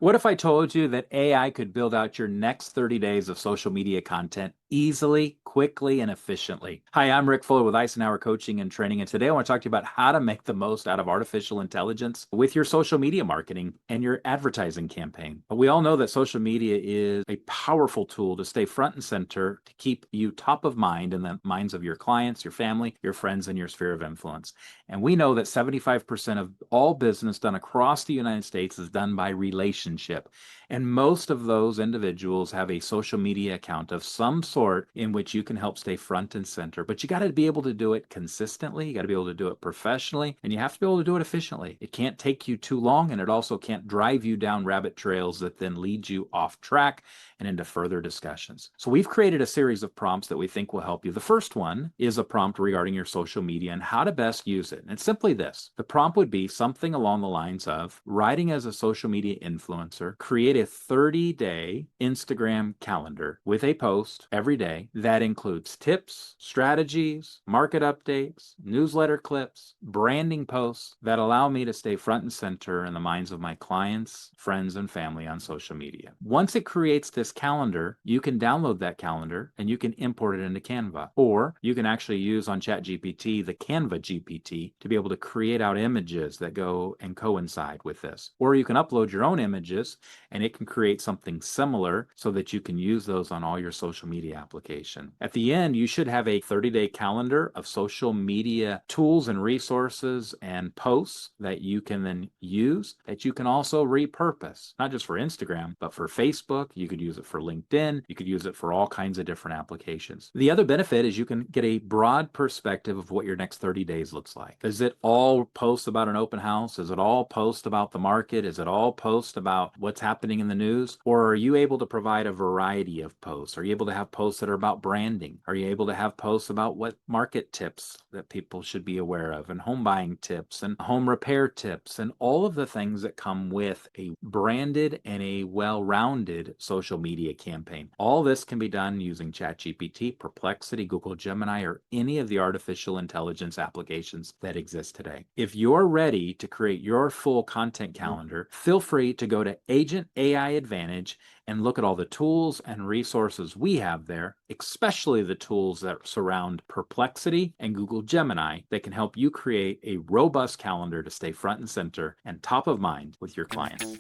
What if I told you that AI could build out your next 30 days of social media content easily, quickly, and efficiently? Hi, I'm Rick Fuller with Eisenhower Coaching and Training, and today I want to talk to you about how to make the most out of artificial intelligence with your social media marketing and your advertising campaign. But we all know that social media is a powerful tool to stay front and center, to keep you top of mind in the minds of your clients, your family, your friends, and your sphere of influence. And we know that 75% of all business done across the United States is done by relationship. And most of those individuals have a social media account of some sort in which you can help stay front and center. But you got to be able to do it consistently. You got to be able to do it professionally, and you have to be able to do it efficiently. It can't take you too long, and it also can't drive you down rabbit trails that then lead you off track and into further discussions. So we've created a series of prompts that we think will help you. The first one is a prompt regarding your social media and how to best use it. And it's simply this. The prompt would be something along the lines of writing as a social media influencer, create a 30-day Instagram calendar with a post every day that includes tips, strategies, market updates, newsletter clips, branding posts that allow me to stay front and center in the minds of my clients, friends, and family on social media. Once it creates this calendar, you can download that calendar and you can import it into Canva. Or you can actually use on ChatGPT the Canva GPT to be able to create out images that go and coincide with this. Or you can upload your own images and it can create something similar so that you can use those on all your social media application. At the end, you should have a 30-day calendar of social media tools and resources and posts that you can then use, that you can also repurpose, not just for Instagram, but for Facebook. You could use it for LinkedIn. You could use it for all kinds of different applications. The other benefit is you can get a broad perspective of what your next 30 days looks like. Is it all posts about an open house? Is it all posts about the market? Is it all posts about what's happening in the news? Or are you able to provide a variety of posts? Are you able to have posts that are about branding? Are you able to have posts about what market tips that people should be aware of, and home buying tips and home repair tips, and all of the things that come with a branded and a well-rounded social media campaign? All this can be done using ChatGPT, Perplexity, Google Gemini, or any of the artificial intelligence applications that exist today. If you're ready to create your full content calendar, feel free to go to Agent AI Advantage and look at all the tools and resources we have there, especially the tools that surround Perplexity and Google Gemini that can help you create a robust calendar to stay front and center and top of mind with your clients.